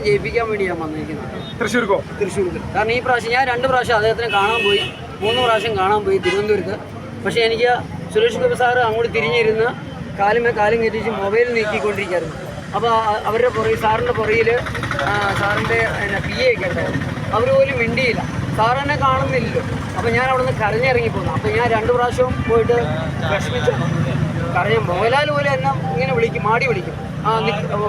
സാറിന് ജയിപ്പിക്കാൻ വേണ്ടി ഞാൻ വന്നിരിക്കുന്നത്. തൃശ്ശൂർക്കോ? തൃശ്ശൂർക്ക്. കാരണം ഈ പ്രാവശ്യം ഞാൻ 2 പ്രാവശ്യം അദ്ദേഹത്തിനെ കാണാൻ പോയി, 3 പ്രാവശ്യം കാണാൻ പോയി തിരുവനന്തപുരത്ത്. പക്ഷേ എനിക്ക് സുരേഷ് ഗോപി സാറ് അങ്ങോട്ട് തിരിഞ്ഞിരുന്ന് കാലും കെട്ടിച്ച് മൊബൈൽ നീക്കിക്കൊണ്ടിരിക്കുകയായിരുന്നു. അപ്പോൾ അവരുടെ സാറിൻ്റെ പുറയിൽ സാറിൻ്റെ PA ഒക്കെ ഉണ്ടായിരുന്നു. അവർ പോലും മിണ്ടിയില്ല. സാർ എന്നെ കാണുന്നില്ലല്ലോ. അപ്പോൾ ഞാൻ അവിടെ നിന്ന് കരഞ്ഞിറങ്ങിപ്പോന്നു. അപ്പോൾ ഞാൻ 2 പ്രാവശ്യവും പോയിട്ട് വിഷമിച്ചു കരഞ്ഞ. മോഹൻലാൽ പോലും എന്നെ ഇങ്ങനെ വിളിക്കും, മാടി വിളിക്കും,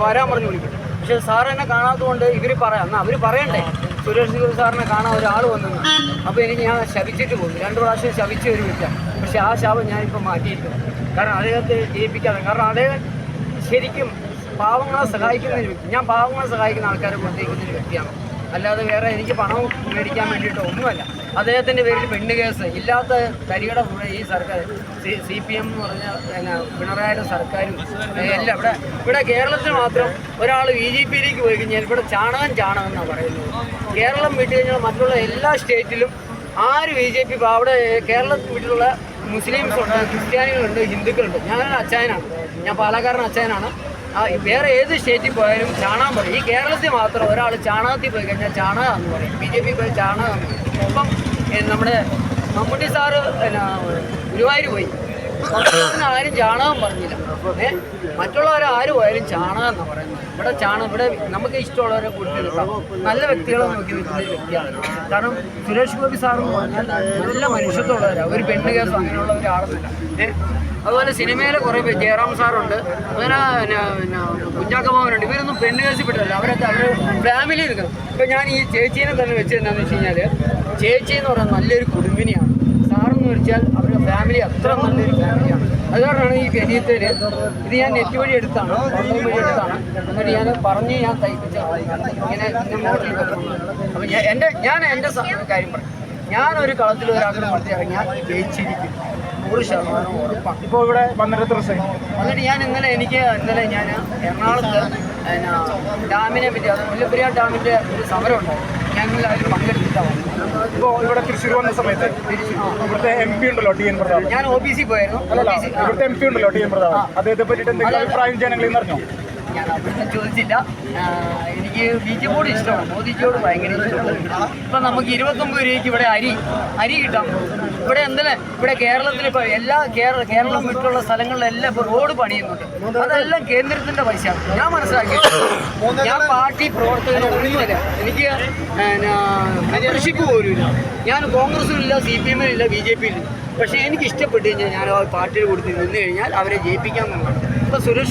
വരാൻ പറഞ്ഞ് വിളിക്കും. പക്ഷേ സാർ എന്നെ കാണാത്തതുകൊണ്ട് ഇവർ പറയാം, എന്നാൽ അവർ പറയണ്ടേ സുരേഷ് ഗോപി സാറിനെ കാണാൻ ഒരാൾ വന്നെന്ന്. അപ്പോൾ ഞാൻ ശപിച്ചിട്ട് പോകുന്നു. 2 പ്രാവശ്യം ശപിച്ച ഒരു വ്യക്തിയാണ്. പക്ഷേ ആ ശാപം ഞാനിപ്പോൾ മാറ്റിയിരിക്കുന്നു. കാരണം അദ്ദേഹത്തെ ജയിപ്പിക്കാതെ. കാരണം അദ്ദേഹം ശരിക്കും പാവങ്ങളെ സഹായിക്കുന്ന ഒരു വ്യക്തി. ഞാൻ പാവങ്ങളെ സഹായിക്കുന്ന ആൾക്കാരെ കൊടുത്തേക്കുന്ന ഒരു വ്യക്തിയാണ്. അല്ലാതെ വേറെ എനിക്ക് പണം മേടിക്കാൻ വേണ്ടിയിട്ടോ ഒന്നുമല്ല. അദ്ദേഹത്തിൻ്റെ പേരിൽ പെണ്ണ് കേസ് ഇല്ലാത്ത തരികട കൂടെ ഈ സർക്കാർ CPM എന്ന് പറഞ്ഞ പിണറായിയുടെ സർക്കാരും എല്ലാം ഇവിടെ കേരളത്തിൽ മാത്രം ഒരാൾ BJPയിലേക്ക് പോയി കഴിഞ്ഞാൽ ഇവിടെ ചാണകം എന്നാണ് പറയുന്നത്. കേരളം വിട്ട് കഴിഞ്ഞാൽ മറ്റുള്ള എല്ലാ സ്റ്റേറ്റിലും ആര് BJP അവിടെ കേരളത്തിൽ വിട്ടുള്ള മുസ്ലിംസ് ഉണ്ട്, ക്രിസ്ത്യാനികളുണ്ട്, ഹിന്ദുക്കളുണ്ട്. ഞാനൊരു അച്ചായനാണ്, ഞാൻ പാലക്കാരൻ അച്ചായനാണ്. വേറെ ഏത് സ്റ്റേറ്റിൽ പോയാലും ചാണകം പറയും. ഈ കേരളത്തിൽ മാത്രം ഒരാൾ ചാണകത്തിൽ പോയി കഴിഞ്ഞാൽ ചാണകം എന്ന് പറയും. BJP പോയി ചാണകം. ഇപ്പം നമ്മുടെ മമ്മൂട്ടി സാറ് ഗുരുവായൂർ പോയി, ആരും ചാണകം പറഞ്ഞില്ല. മറ്റുള്ളവർ ആര് പോയാലും ചാണകം എന്നാണ് പറയുന്നത്. ഇവിടെ നമുക്ക് ഇഷ്ടമുള്ളവരെ കൂട്ടി നിർത്താം. നല്ല വ്യക്തികളെ നോക്കി നിൽക്കുന്ന ഒരു വ്യക്തിയാണ്. കാരണം സുരേഷ് ഗോപി സാറെന്ന് പറഞ്ഞാൽ നല്ല മനുഷ്യത്വമുള്ളവരാണ്. ഒരു പെണ്ണ് കേസോ അങ്ങനെയുള്ള ഒരാളൊന്നുമില്ല. അതുപോലെ സിനിമയിലെ കുറേ പേര്, ജയറാം സാറുണ്ട്, അങ്ങനെ കുഞ്ഞാക്കമാവനുണ്ട്. ഇവരൊന്നും പെണ്ണ് കേസിൽ പെട്ടില്ല. അവർ ഫാമിലി നിൽക്കണം. ഇപ്പം ഞാൻ ഈ ചേച്ചീനെ തന്നെ വെച്ച് എന്താണെന്ന് വെച്ച് കഴിഞ്ഞാൽ, ചേച്ചി എന്ന് പറയുന്നത് നല്ലൊരു കുടുംബിനിയാണ്. സാറെന്ന് വെച്ചാൽ അവരുടെ ഫാമിലി അത്ര നല്ലൊരു ഫാമിലിയാണ്. അതുകൊണ്ടാണ് ഈ ഗരീയത്തിൽ ഇത് ഞാൻ നെറ്റ് വഴി എടുത്താണ്, ഓൺലൈൻ വഴി എടുത്താണ്. എന്നിട്ട് ഞാൻ തയ്പ്പിച്ച ഇങ്ങനെ മോഡൽ വെക്കുന്നത്. അപ്പം ഞാൻ എൻ്റെ കാര്യം പറയും. ഞാനൊരു കളത്തിൽ ഒരാഗ്രഹം നടത്തി ഇറങ്ങിയാൽ ജയിച്ചിരിക്കും, 100% ഉറപ്പാണ്. ഇപ്പോൾ ഇവിടെ വന്നിട്ട് ഞാൻ ഇന്നലെ ഞാൻ എറണാകുളത്ത് ഡാമിനെ പറ്റി, അത് മുല്ലപ്പെരിയാർ ഡാമിൻ്റെ ഒരു സമരം ഉണ്ടായിരുന്നു. ഞാൻ ഇന്നലെ അതിൽ പങ്കെടുത്തിട്ടാണ് വന്നത്. ഇപ്പോൾ ഇവിടെ തൃശ്ശൂർ വന്ന സമയത്ത് ഇവിടുത്തെ MP ഉണ്ടല്ലോ, TN പ്രതാപൻ. ഞാൻ OBC പോയിരുന്നു. ഇവിടുത്തെ MP ഉണ്ടല്ലോ, TN പ്രതാപൻ. അദ്ദേഹത്തെ പറ്റിയിട്ട് എന്തെങ്കിലും അഭിപ്രായം ജനങ്ങളിൽ അറിഞ്ഞോ? ഞാൻ അവിടുത്തെ ചോദിച്ചില്ല. എനിക്ക് BJPയോട് ഇഷ്ടമാണ്, മോദിജിയോട് ഭയങ്കര ഇഷ്ടമാണ്. ഇപ്പം നമുക്ക് 29 രൂപയ്ക്ക് ഇവിടെ അരി കിട്ടാൻ പോകും. ഇവിടെ കേരളത്തിൽ ഇപ്പോൾ കേരളം വിട്ടുള്ള സ്ഥലങ്ങളിലെല്ലാം ഇപ്പോൾ റോഡ് പണിയുന്നുണ്ട്. അതെല്ലാം കേന്ദ്രത്തിൻ്റെ പൈസയാണ്. ഞാൻ മനസ്സിലാക്കിയത് ഞാൻ പാർട്ടി പ്രവർത്തകനൊന്നുമില്ല. എനിക്ക് മെമ്പർഷിപ്പ് പോലുമില്ല. ഞാൻ കോൺഗ്രസിലില്ല, CPM-ലില്ല, BJPയിലില്ല. പക്ഷേ എനിക്ക് ഇഷ്ടപ്പെട്ട് കഴിഞ്ഞാൽ ഞാൻ ആ പാർട്ടിയിൽ കൊടുത്ത് നിന്ന് കഴിഞ്ഞാൽ അവരെ ജയിപ്പിക്കാമെന്നുള്ളതാണ്. ഇപ്പോൾ സുരേഷ്